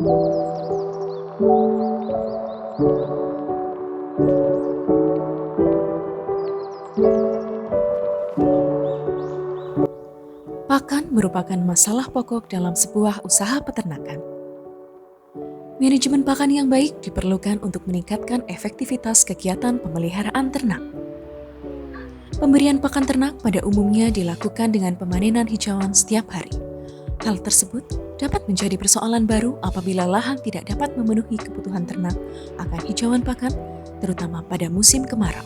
Pakan merupakan masalah pokok dalam sebuah usaha peternakan. Manajemen pakan yang baik diperlukan untuk meningkatkan efektivitas kegiatan pemeliharaan ternak. Pemberian pakan ternak pada umumnya dilakukan dengan pemanenan hijauan setiap hari. Hal tersebut dapat menjadi persoalan baru apabila lahan tidak dapat memenuhi kebutuhan ternak akan hijauan pakan, terutama pada musim kemarau.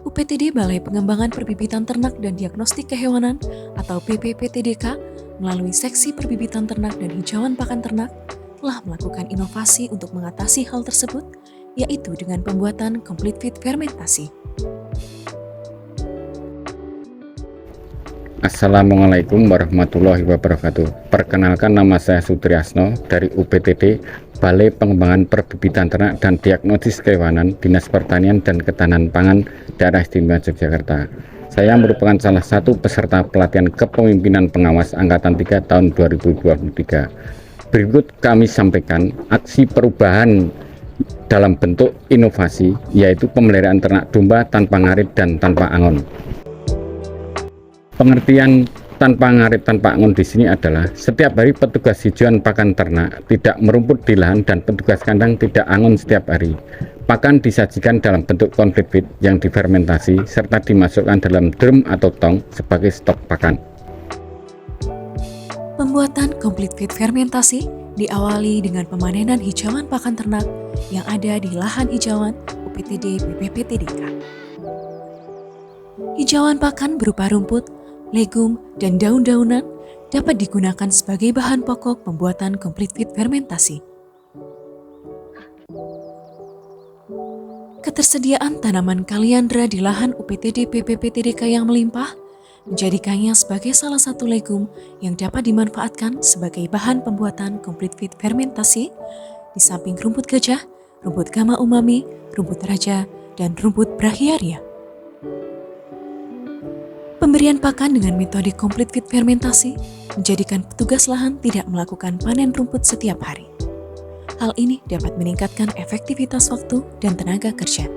UPTD Balai Pengembangan Perbibitan Ternak dan Diagnostik Kehewanan atau BPPTDK melalui Seksi Perbibitan Ternak dan Hijauan Pakan Ternak telah melakukan inovasi untuk mengatasi hal tersebut, yaitu dengan pembuatan complete feed fermentasi. Assalamualaikum warahmatullahi wabarakatuh. Perkenalkan, nama saya Sutriyasno dari UPTD Balai Pengembangan Perbibitan Ternak dan Diagnosis Kehewanan, Dinas Pertanian dan Ketahanan Pangan Daerah Istimewa Yogyakarta. Saya merupakan salah satu peserta pelatihan kepemimpinan pengawas Angkatan 3 tahun 2023. Berikut kami sampaikan aksi perubahan dalam bentuk inovasi, yaitu pemeliharaan ternak domba tanpa ngarit dan tanpa angon. Pengertian tanpa ngarit tanpa angon di sini adalah setiap hari petugas hijauan pakan ternak tidak merumput di lahan dan petugas kandang tidak angon setiap hari. Pakan disajikan dalam bentuk complete feed yang difermentasi serta dimasukkan dalam drum atau tong sebagai stok pakan. Pembuatan complete feed fermentasi diawali dengan pemanenan hijauan pakan ternak yang ada di lahan hijauan UPTD BPPTDK. Hijauan pakan berupa rumput, legum, dan daun-daunan dapat digunakan sebagai bahan pokok pembuatan complete feed fermentasi. Ketersediaan tanaman kaliandra di lahan UPTD BPPTDK yang melimpah menjadikannya sebagai salah satu legum yang dapat dimanfaatkan sebagai bahan pembuatan complete feed fermentasi di samping rumput gajah, rumput gama umami, rumput raja, dan rumput brachiaria. Pemberian pakan dengan metode complete feed fermentasi menjadikan petugas lahan tidak melakukan panen rumput setiap hari. Hal ini dapat meningkatkan efektivitas waktu dan tenaga kerja.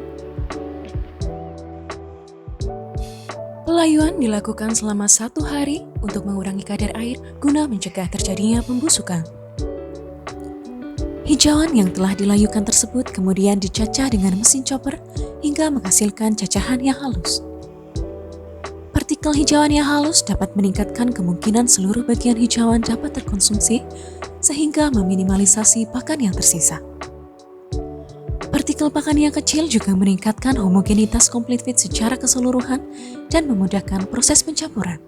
Pelayuan dilakukan selama 1 hari untuk mengurangi kadar air guna mencegah terjadinya pembusukan. Hijauan yang telah dilayukan tersebut kemudian dicacah dengan mesin chopper hingga menghasilkan cacahan yang halus. Partikel hijauan yang halus dapat meningkatkan kemungkinan seluruh bagian hijauan dapat terkonsumsi sehingga meminimalisasi pakan yang tersisa. Partikel pakan yang kecil juga meningkatkan homogenitas complete feed secara keseluruhan dan memudahkan proses pencampuran.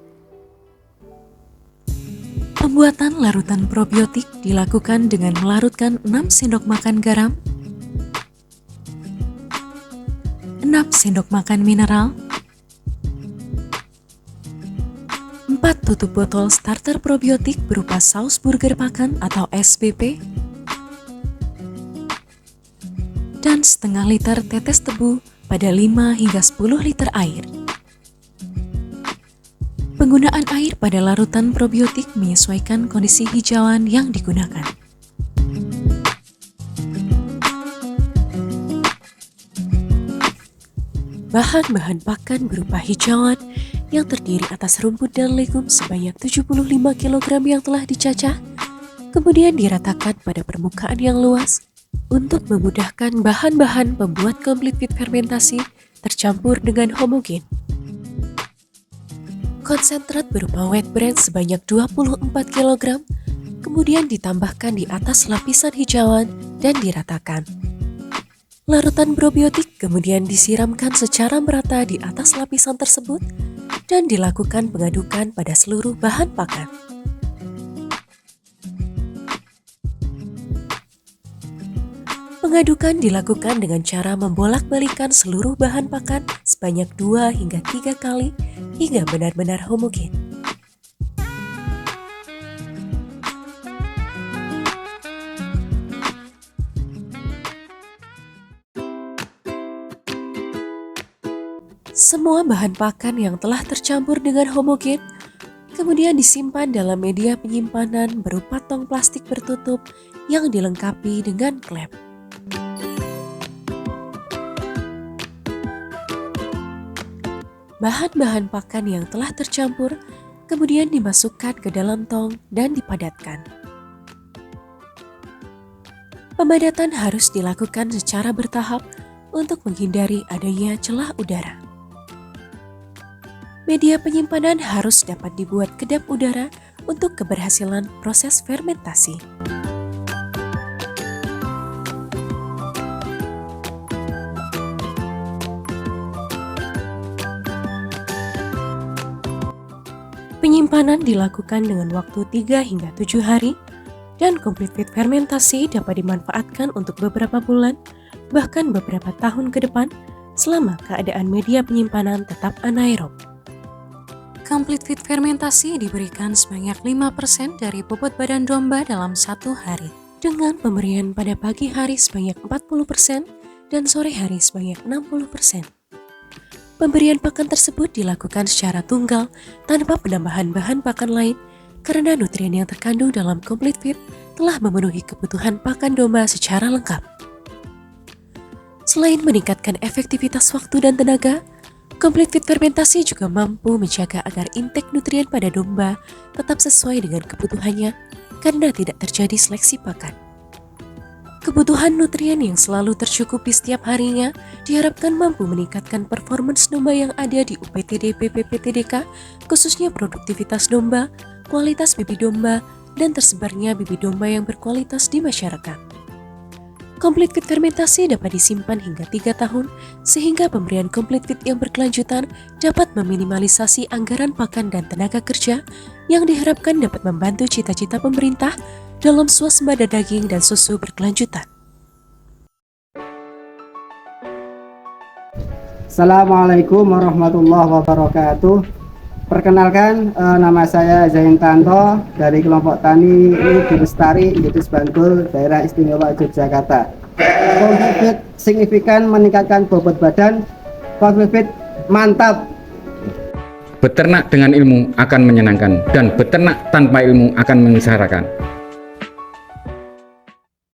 Pembuatan larutan probiotik dilakukan dengan melarutkan 6 sendok makan garam, 6 sendok makan mineral, 4 tutup botol starter probiotik berupa saus burger pakan atau SBP, dan setengah liter tetes tebu pada 5 hingga 10 liter air. Penggunaan air pada larutan probiotik menyesuaikan kondisi hijauan yang digunakan. Bahan-bahan pakan berupa hijauan yang terdiri atas rumput dan legum sebanyak 75 kg yang telah dicacah, kemudian diratakan pada permukaan yang luas untuk memudahkan bahan-bahan pembuat complete feed fermentasi tercampur dengan homogen. Konsentrat berupa wheat bran sebanyak 24 kg, kemudian ditambahkan di atas lapisan hijauan dan diratakan. Larutan probiotik kemudian disiramkan secara merata di atas lapisan tersebut dan dilakukan pengadukan pada seluruh bahan pakan. Pengadukan dilakukan dengan cara membolak-balikan seluruh bahan pakan sebanyak 2 hingga 3 kali hingga benar-benar homogen. Semua bahan pakan yang telah tercampur dengan homogen kemudian disimpan dalam media penyimpanan berupa tong plastik bertutup yang dilengkapi dengan klep. Bahan-bahan pakan yang telah tercampur kemudian dimasukkan ke dalam tong dan dipadatkan. Pemadatan harus dilakukan secara bertahap untuk menghindari adanya celah udara. Media penyimpanan harus dapat dibuat kedap udara untuk keberhasilan proses fermentasi. Penyimpanan dilakukan dengan waktu 3 hingga 7 hari dan complete feed fermentasi dapat dimanfaatkan untuk beberapa bulan, bahkan beberapa tahun ke depan selama keadaan media penyimpanan tetap anaerob. Complete feed fermentasi diberikan sebanyak 5% dari bobot badan domba dalam 1 hari, dengan pemberian pada pagi hari sebanyak 40% dan sore hari sebanyak 60%. Pemberian pakan tersebut dilakukan secara tunggal tanpa penambahan bahan pakan lain karena nutrien yang terkandung dalam complete feed telah memenuhi kebutuhan pakan domba secara lengkap. Selain meningkatkan efektivitas waktu dan tenaga, complete feed fermentasi juga mampu menjaga agar intake nutrien pada domba tetap sesuai dengan kebutuhannya karena tidak terjadi seleksi pakan. Kebutuhan nutrien yang selalu tercukupi setiap harinya diharapkan mampu meningkatkan performance domba yang ada di UPTD PPPTDK, khususnya produktivitas domba, kualitas bibit domba, dan tersebarnya bibit domba yang berkualitas di masyarakat. Complete feed fermentasi dapat disimpan hingga 3 tahun, sehingga pemberian complete feed yang berkelanjutan dapat meminimalisasi anggaran pakan dan tenaga kerja yang diharapkan dapat membantu cita-cita pemerintah dalam swasembada daging dan susu berkelanjutan. Assalamualaikum warahmatullahi wabarakatuh. Perkenalkan, nama saya Zain Tanto dari kelompok tani Budi Lestari, Industri Bantul, Daerah Istimewa Yogyakarta. Complete feed signifikan meningkatkan bobot badan. Complete feed mantap. Beternak dengan ilmu akan menyenangkan dan beternak tanpa ilmu akan menyengsarakan.